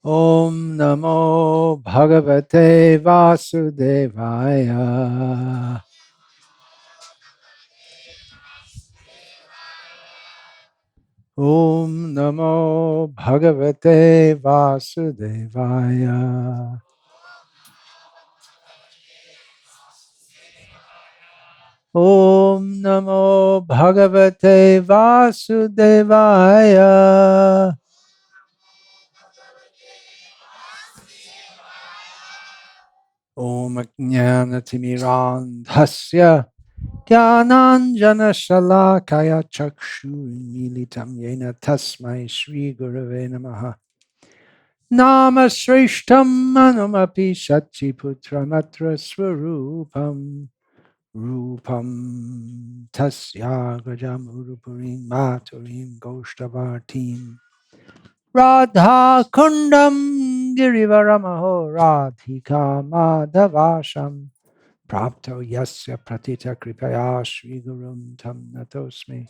Om Namo Bhagavate Vasudevaya. Om Namo Bhagavate Vasudevaya. Om Namo Bhagavate Vasudevaya. Om Jnanatimirandhasya Jnananjana Shalakaya Chakshurmilitam Yena Tasmai Shri Gurave Namaha. Nama Shrishtam Manumapi Shachiputramatra Swarupam Rupam Tasya Gajam Urupurim Maturim Goshtavartim Radha Kundam Girivaramaho Radhika Madhavasham Prapto Yasya Pratita Kripaya Shri Gurum Tam Natosmi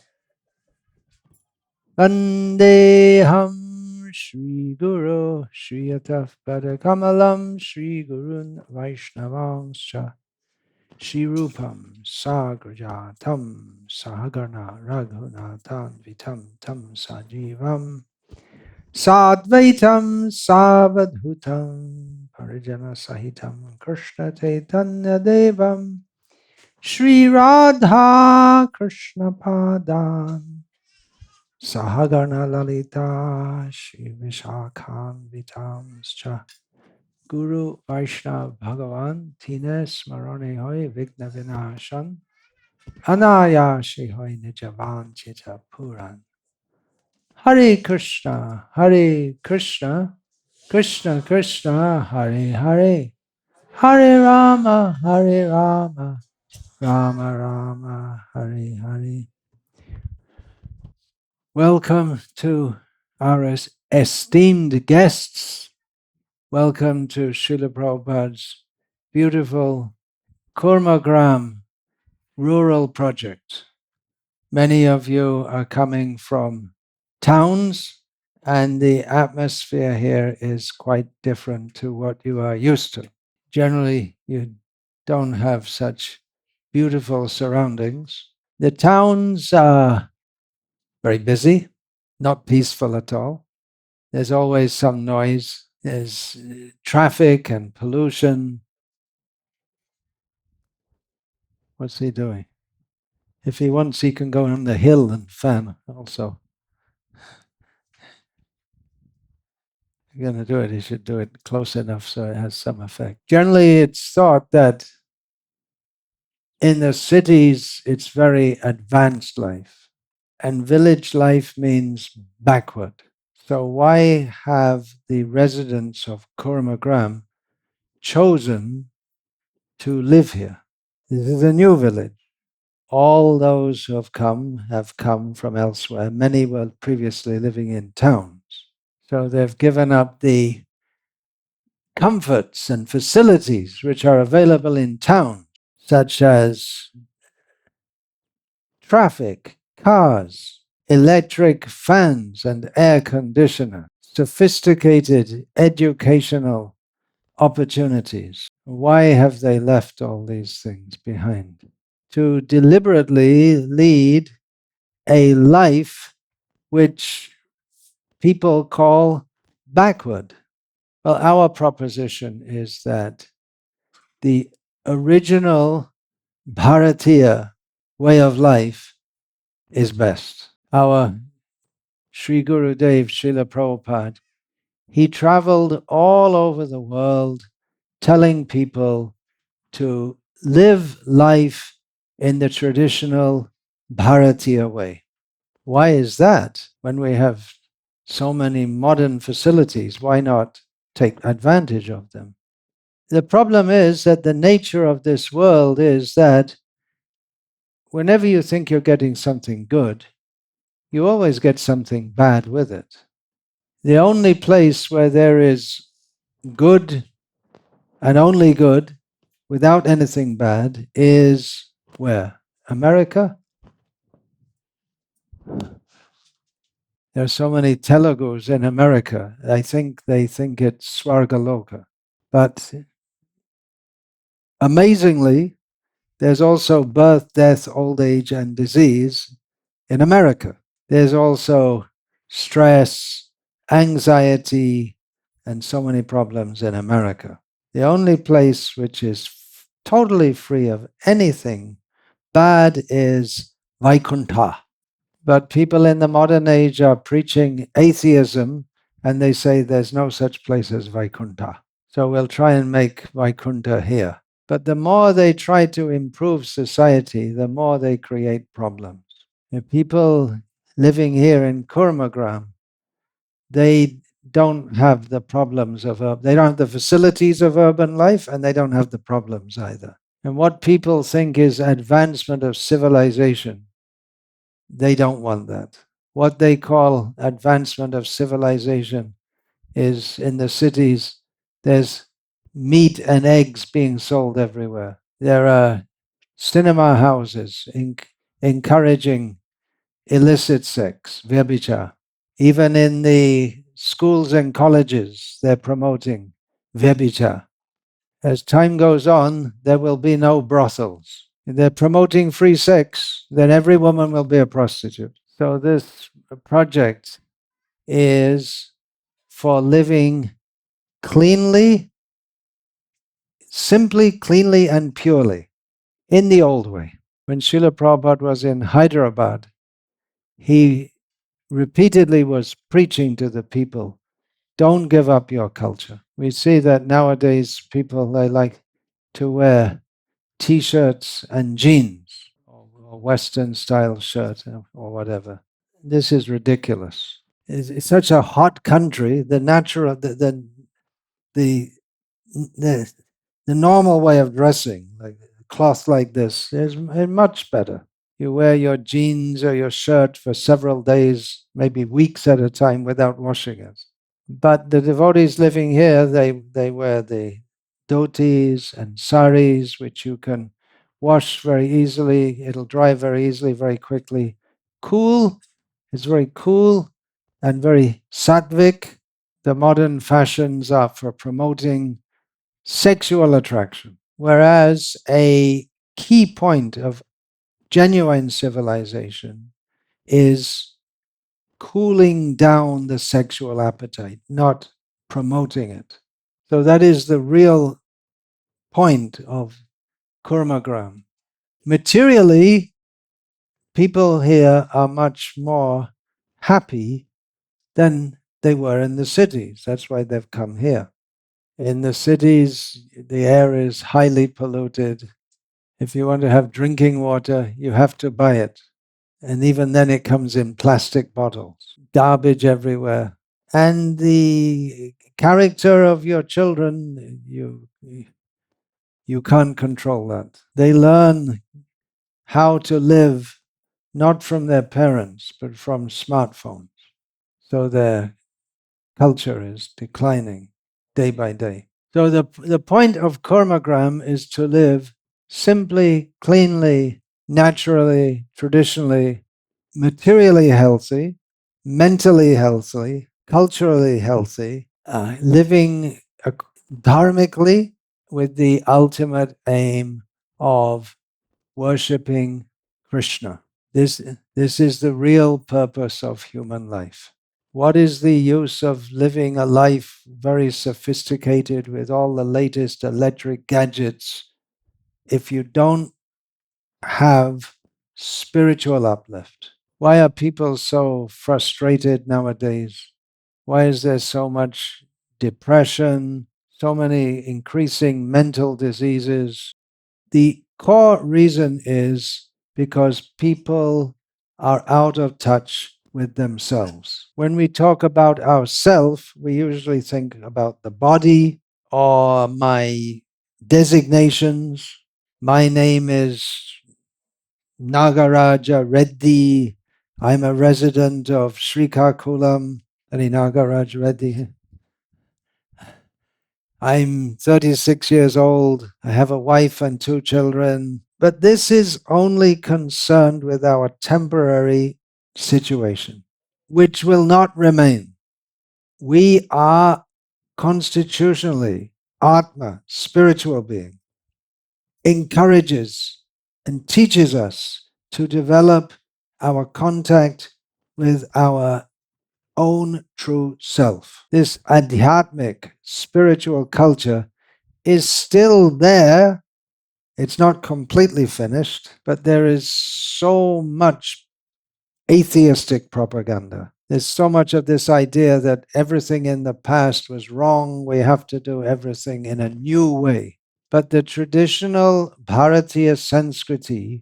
Vandeham Shri Guru Shri Ataf Padakamalam Shri Gurun Vaishnavangscha Shri Rupam Sagrajatam Sahagarna Raghunathan Vitam Tam Sajivam Sadvaitam Savadhutam Parijana Sahitam Krishna Chaitanya Devam Shri Radha Krishna Padan Sahagana Lalita Shri Vishakhan Vitamscha Guru Vaishnav Bhagavan Tine Smarane Hoy Vigna Vinashan Anayashe Hoy Nijavan Chita Puran Hare Krishna Krishna Krishna Hare Hare Hare Rama Rama Rama Hare Hare. Welcome to our esteemed guests. Welcome to Srila Prabhupada's beautiful Kurmagram rural project. Many of you are coming from towns, and the atmosphere here is quite different to what you are used to. Generally, you don't have such beautiful surroundings. The towns are very busy, not peaceful at all. There's always some noise. There's traffic and pollution. What's he doing? If he wants, he can go on the hill and fan also. If you're going to do it, he should do it close enough so it has some effect. Generally, it's thought that in the cities, it's very advanced life, and village life means backward. So why have the residents of Kurmagram chosen to live here? This is a new village. All those who have come from elsewhere. Many were previously living in towns. So they've given up the comforts and facilities which are available in towns, such as traffic, cars, electric fans and air conditioner, sophisticated educational opportunities. Why have they left all these things behind? To deliberately lead a life which people call backward. Well, our proposition is that the original Bharatiya way of life is best. Our Sri Gurudev Srila Prabhupada, he traveled all over the world telling people to live life in the traditional Bharatiya way. Why is that? When we have so many modern facilities, why not take advantage of them? The problem is that the nature of this world is that whenever you think you're getting something good, you always get something bad with it. The only place where there is good and only good without anything bad is where? America? There are so many Telugus in America. They think it's Swargaloka. But amazingly, there's also birth, death, old age, and disease in America. There's also stress, anxiety, and so many problems in America. The only place which is totally free of anything bad is Vaikuntha. But people in the modern age are preaching atheism, and they say there's no such place as Vaikuntha. So we'll try and make Vaikuntha here. But the more they try to improve society, the more they create problems. The people living here in Kurmagram, they don't have the problems of they don't have the facilities of urban life, and they don't have the problems either. And what people think is advancement of civilization, they don't want that. What they call advancement of civilization is in the cities, there's meat and eggs being sold everywhere. There are cinema houses encouraging illicit sex, vyabhichar. Even in the schools and colleges, they're promoting vyabhichar. As time goes on, there will be no brothels. If they're promoting free sex, then every woman will be a prostitute. So this project is for living cleanly, simply, cleanly, and purely, in the old way. When Srila Prabhupada was in Hyderabad, he repeatedly was preaching to the people, don't give up your culture. We see that nowadays people, they like to wear T-shirts and jeans, or Western style shirt, or whatever. This is ridiculous. It's such a hot country. The natural, the normal way of dressing, like cloth like this, is much better. You wear your jeans or your shirt for several days, maybe weeks at a time, without washing it. But the devotees living here, they wear the dhotis and saris, which you can wash very easily. It'll dry very easily, very quickly. Cool. It's very cool and very sattvic. The modern fashions are for promoting sexual attraction, whereas a key point of genuine civilization is cooling down the sexual appetite, not promoting it. So that is the real point of Kurmagram. Materially, people here are much more happy than they were in the cities. That's why they've come here. In the cities, the air is highly polluted. If you want to have drinking water, you have to buy it. And even then it comes in plastic bottles. Garbage everywhere. And the character of your children, you can't control that. They learn how to live not from their parents, but from smartphones. So their culture is declining day by day. So the point of Kurmagram is to live simply, cleanly, naturally, traditionally, materially healthy, mentally healthy, culturally healthy, living dharmically with the ultimate aim of worshipping Krishna. This is the real purpose of human life. What is the use of living a life very sophisticated with all the latest electric gadgets if you don't have spiritual uplift? Why are people so frustrated nowadays? Why is there so much depression, so many increasing mental diseases? The core reason is because people are out of touch with themselves. When we talk about ourself, we usually think about the body or my designations. My name is Nagaraja Reddy. I'm a resident of Srikakulam. Any Nagaraj Reddy? I'm 36 years old. I have a wife and 2 children. But this is only concerned with our temporary situation. which will not remain. We are constitutionally Atma, spiritual being, encourages and teaches us to develop our contact with our own true self. This adhyatmic spiritual culture is still there. It's not completely finished, but there is so much atheistic propaganda. There's so much of this idea that everything in the past was wrong. We have to do everything in a new way. But the traditional Bharatiya Sanskriti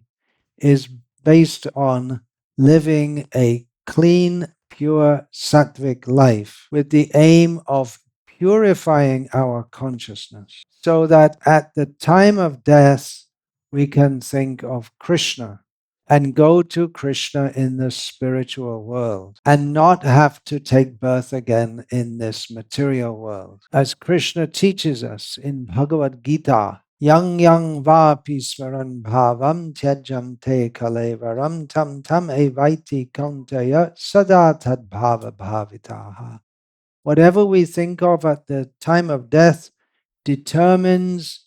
is based on living a clean, pure sattvic life with the aim of purifying our consciousness so that at the time of death we can think of Krishna and go to Krishna in the spiritual world and not have to take birth again in this material world. As Krishna teaches us in Bhagavad-gita, yang vapi smaran bhavam tyajante kalevaram tam tam evaiti kauntaya sada tad bhava bhavitaha. Whatever we think of at the time of death determines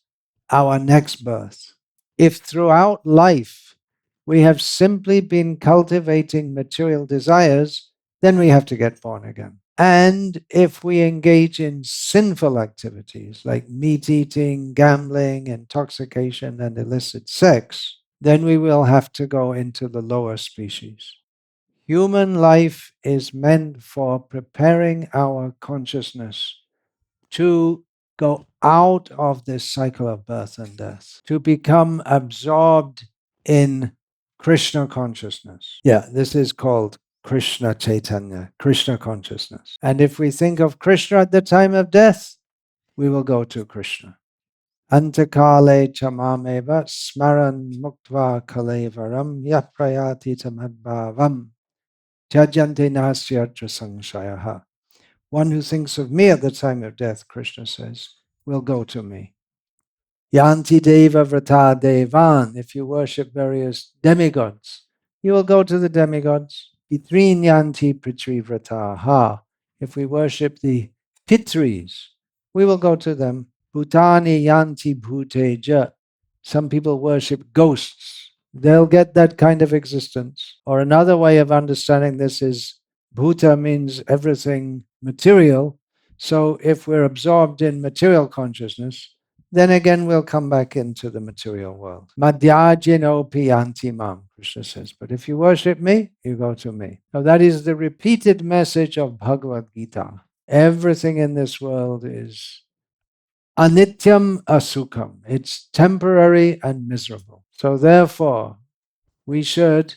our next birth. If throughout life we have simply been cultivating material desires, then we have to get born again. And if we engage in sinful activities like meat eating, gambling, intoxication, and illicit sex, then we will have to go into the lower species. Human life is meant for preparing our consciousness to go out of this cycle of birth and death, to become absorbed in Krishna consciousness. Yeah, this is called Krishna Chaitanya, Krishna consciousness. And if we think of Krishna at the time of death, we will go to Krishna. Antakale chamameva smaran muktva kalevaram yaprayati tamadbhavam tyajante nasyatra sangshayaha. One who thinks of me at the time of death, Krishna says, will go to me. Yanti deva vrata devan. If you worship various demigods, you will go to the demigods. Pitrin yanti pitri vrataha. If we worship the pitris, we will go to them. Bhutani yanti bhuteja. Some people worship ghosts. They'll get that kind of existence. Or another way of understanding this is Bhuta means everything material. So if we're absorbed in material consciousness, then again we'll come back into the material world. Madhyajino piyanti mam, Krishna says. But if you worship me, you go to me. Now that is the repeated message of Bhagavad-gita. Everything in this world is anityam asukham. It's temporary and miserable. So therefore, we should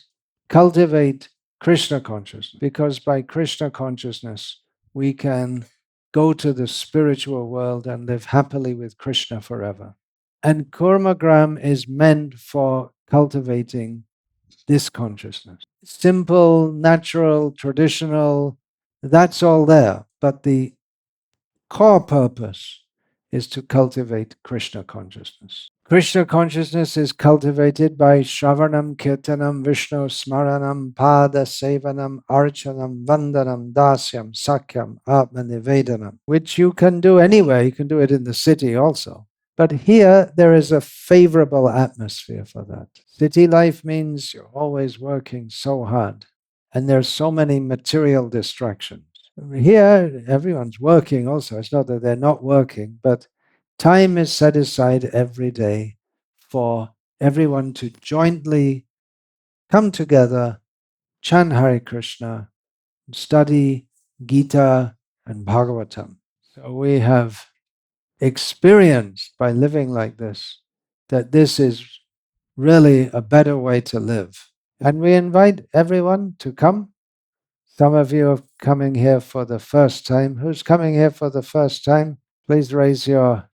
cultivate Krishna consciousness, because by Krishna consciousness we can go to the spiritual world and live happily with Krishna forever. And Kurmagrama is meant for cultivating this consciousness. Simple, natural, traditional, that's all there. But the core purpose is to cultivate Krishna consciousness. Krishna consciousness is cultivated by Shravanam, Kirtanam, Vishnu, Smaranam, Pada, Sevanam, Archanam, Vandanam, Dasyam, Sakyam, Atma Nivedanam, which you can do anywhere. You can do it in the city also. But here there is a favorable atmosphere for that. City life means you're always working so hard, and there's so many material distractions. Here, everyone's working also. It's not that they're not working, but time is set aside every day for everyone to jointly come together, chant Hare Krishna, study Gita and Bhagavatam. So we have experienced by living like this that this is really a better way to live. And we invite everyone to come. Some of you are coming here for the first time. Who's coming here for the first time? Please raise your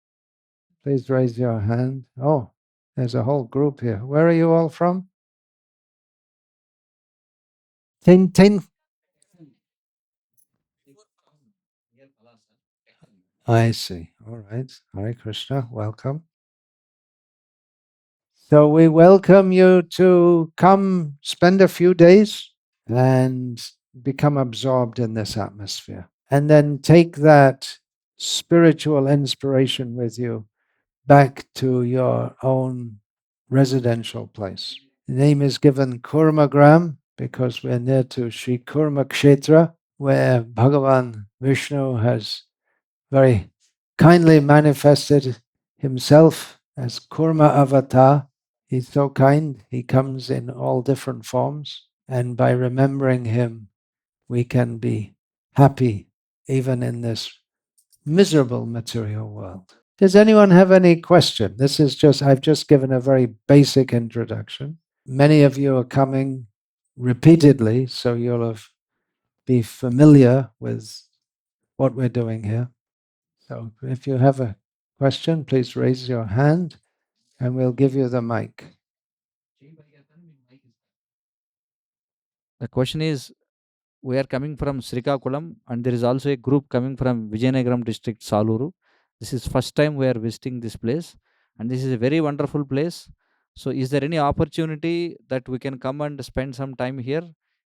hand. Oh, there's a whole group here. Where are you all from? Tin. I see. All right. Hare Krishna. Welcome. So we welcome you to come spend a few days and become absorbed in this atmosphere. And then take that spiritual inspiration with you back to your own residential place. The name is given Kurmagram because we're near to Sri Kurmakshetra, where Bhagavan Vishnu has very kindly manifested himself as Kurma avatar. He's so kind, he comes in all different forms, and by remembering him, we can be happy even in this miserable material world. Does anyone have any question? I've just given a very basic introduction. Many of you are coming repeatedly, so you'll be familiar with what we're doing here. So if you have a question, please raise your hand and we'll give you the mic. The question is, we are coming from Srikakulam and there is also a group coming from Vijayanagaram district, Saluru. This is first time we are visiting this place and this is a very wonderful place. So is there any opportunity that we can come and spend some time here?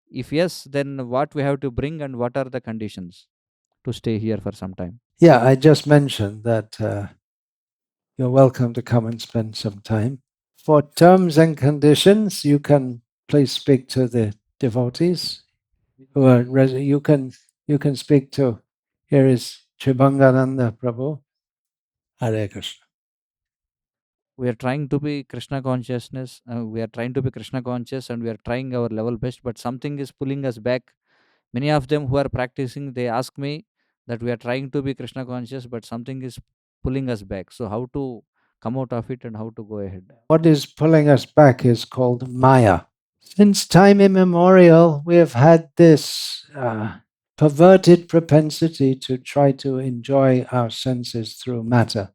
If yes, then what we have to bring and what are the conditions to stay here for some time? Yeah, I just mentioned that you're welcome to come and spend some time. For terms and conditions, you can please speak to the devotees who are you can speak to. Here is Chibangananda Prabhu. Hare Krishna. We are trying to be Krishna consciousness. We are trying to be Krishna conscious and we are trying our level best, but something is pulling us back. Many of them who are practicing, they ask me that we are trying to be Krishna conscious, but something is pulling us back. So how to come out of it and how to go ahead? What is pulling us back is called Maya. Since time immemorial, we have had this perverted propensity to try to enjoy our senses through matter.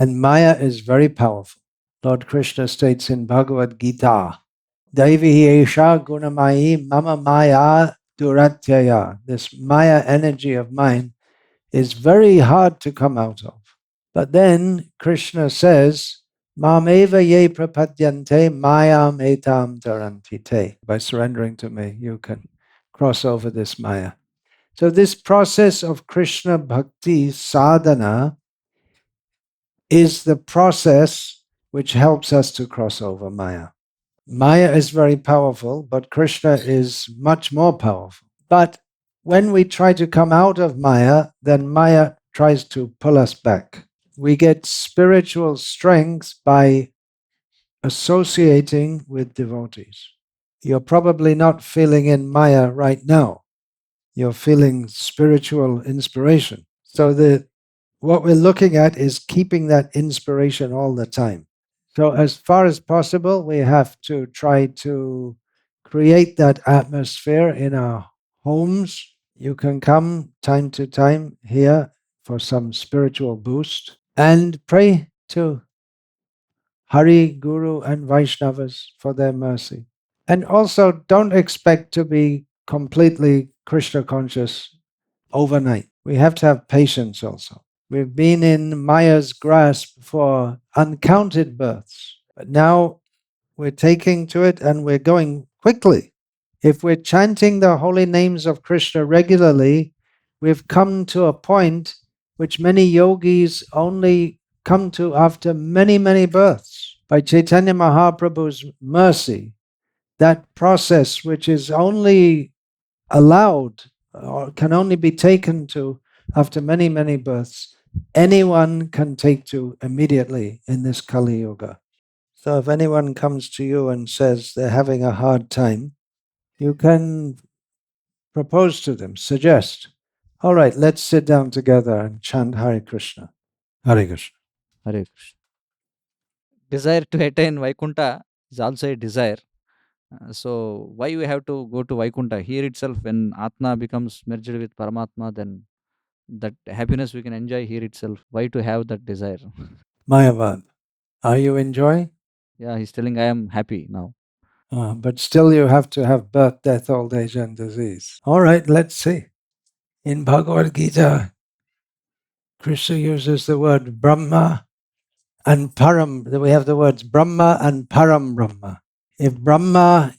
And Maya is very powerful. Lord Krishna states in Bhagavad-gita, Devi Esha Gunamayi Mama Maya Duratyaya. This Maya energy of mine is very hard to come out of. But then Krishna says, Mameva ye prapadyante mayam etam tarantite. By surrendering to me, you can cross over this Maya. So this process of Krishna bhakti sadhana is the process which helps us to cross over Maya. Maya is very powerful, but Krishna is much more powerful. But when we try to come out of Maya, then Maya tries to pull us back. We get spiritual strength by associating with devotees. You're probably not feeling in Maya right now. You're feeling spiritual inspiration. So what we're looking at is keeping that inspiration all the time. So as far as possible, we have to try to create that atmosphere in our homes. You can come time to time here for some spiritual boost and pray to Hari, Guru, and Vaishnavas for their mercy. And also, don't expect to be completely Krishna conscious overnight. We have to have patience also. We've been in Maya's grasp for uncounted births, but now we're taking to it and we're going quickly. If we're chanting the holy names of Krishna regularly, we've come to a point which many yogis only come to after many, many births. By Chaitanya Mahaprabhu's mercy, that process which is only allowed or can only be taken to after many, many births, anyone can take to immediately in this Kali Yuga. So if anyone comes to you and says they're having a hard time, you can propose to them, suggest, all right, let's sit down together and chant Hare Krishna. Hare Krishna. Hare Krishna. Desire to attain Vaikuntha is also a desire. So why we have to go to Vaikuntha? Here itself, when Atma becomes merged with Paramatma, then that happiness we can enjoy here itself. Why to have that desire? Mayavad, are you enjoying? Yeah, he's telling I am happy now. But still you have to have birth, death, old age, and disease. All right, let's see. In Bhagavad-gita, Krishna uses the word Brahma and Param. We have the words Brahma and Param Brahma. If Brahma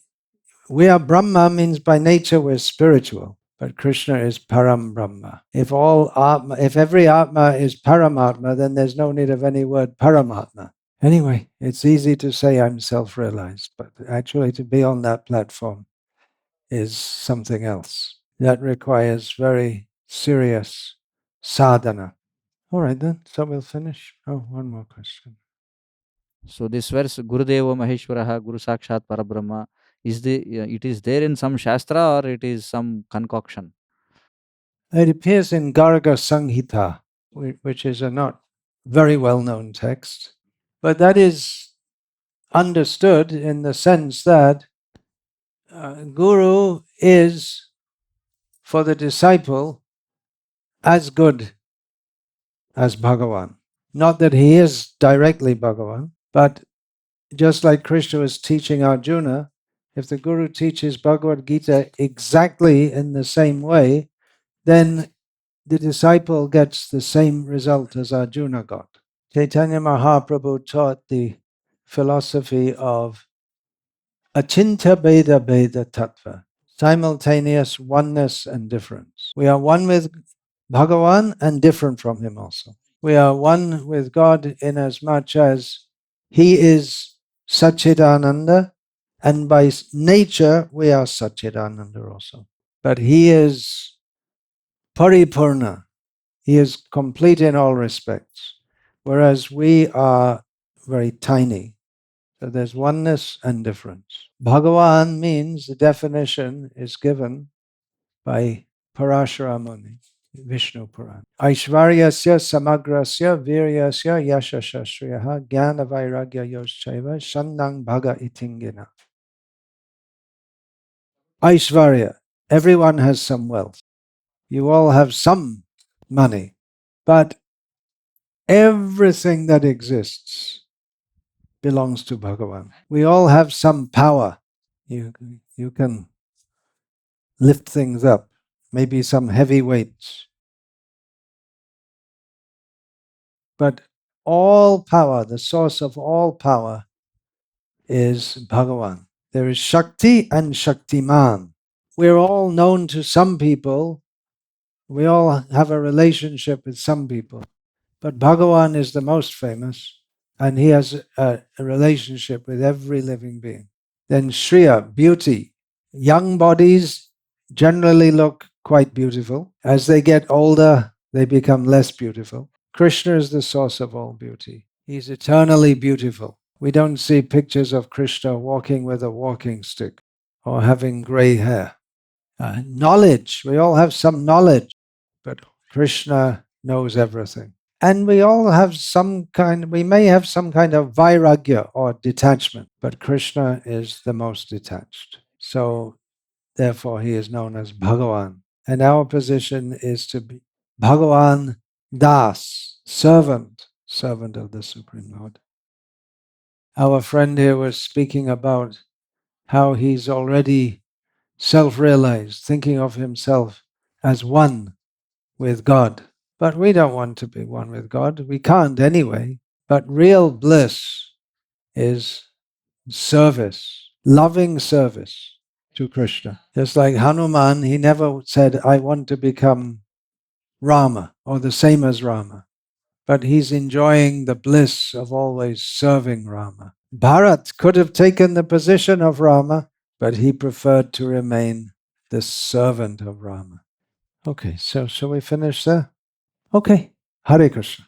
we are Brahma means by nature we're spiritual, but Krishna is Param Brahma. If every Atma is Paramatma, then there's no need of any word Paramatma. Anyway, it's easy to say I'm self-realized, but actually to be on that platform is something else. That requires very serious sadhana. All right then, so we'll finish. Oh, one more question. So this verse, Gurudeva Maheshwaraha, Guru Sakshat Parabrahma, it is there in some Shastra or it is some concoction? It appears in Garga Samhita, which is a not very well-known text, but that is understood in the sense that Guru is, for the disciple, as good as Bhagavan. Not that he is directly Bhagavan, but just like Krishna was teaching Arjuna, if the Guru teaches Bhagavad-gita exactly in the same way, then the disciple gets the same result as Arjuna got. Caitanya Mahaprabhu taught the philosophy of Achinta Bheda Bheda Tattva, simultaneous oneness and difference. We are one with Bhagavan and different from him also. We are one with God inasmuch as he is Satchidananda, and by nature we are Satchidananda also. But he is Paripurna. He is complete in all respects, whereas we are very tiny. So there's oneness and difference. Bhagavan means, the definition is given by Parashara Muni, Vishnu Puran. Aishvaryasya samagrasya viryasya yashashashriyaha jnana vairagya yoschaiva shandang bhaga itingina. Aishvarya, everyone has some wealth. You all have some money, but everything that exists belongs to Bhagavan. We all have some power. You can lift things up, maybe some heavy weights. But all power, the source of all power, is Bhagavan. There is Shakti and Shaktiman. We're all known to some people. We all have a relationship with some people. But Bhagavan is the most famous, and he has a relationship with every living being. Then Shriya, beauty. Young bodies generally look quite beautiful. As they get older, they become less beautiful. Krishna is the source of all beauty. He's eternally beautiful. We don't see pictures of Krishna walking with a walking stick or having gray hair. Knowledge, we all have some knowledge, but Krishna knows everything. And we all have we may have some kind of vairagya or detachment, but Krishna is the most detached. So therefore he is known as Bhagavan. And our position is to be Bhagavan Das, servant of the Supreme Lord. Our friend here was speaking about how he's already self-realized, thinking of himself as one with God. But we don't want to be one with God. We can't anyway. But real bliss is service, loving service to Krishna. Just like Hanuman, he never said, I want to become Rama or the same as Rama. But he's enjoying the bliss of always serving Rama. Bharat could have taken the position of Rama, but he preferred to remain the servant of Rama. Okay, so shall we finish there? Okay. Hare Krishna.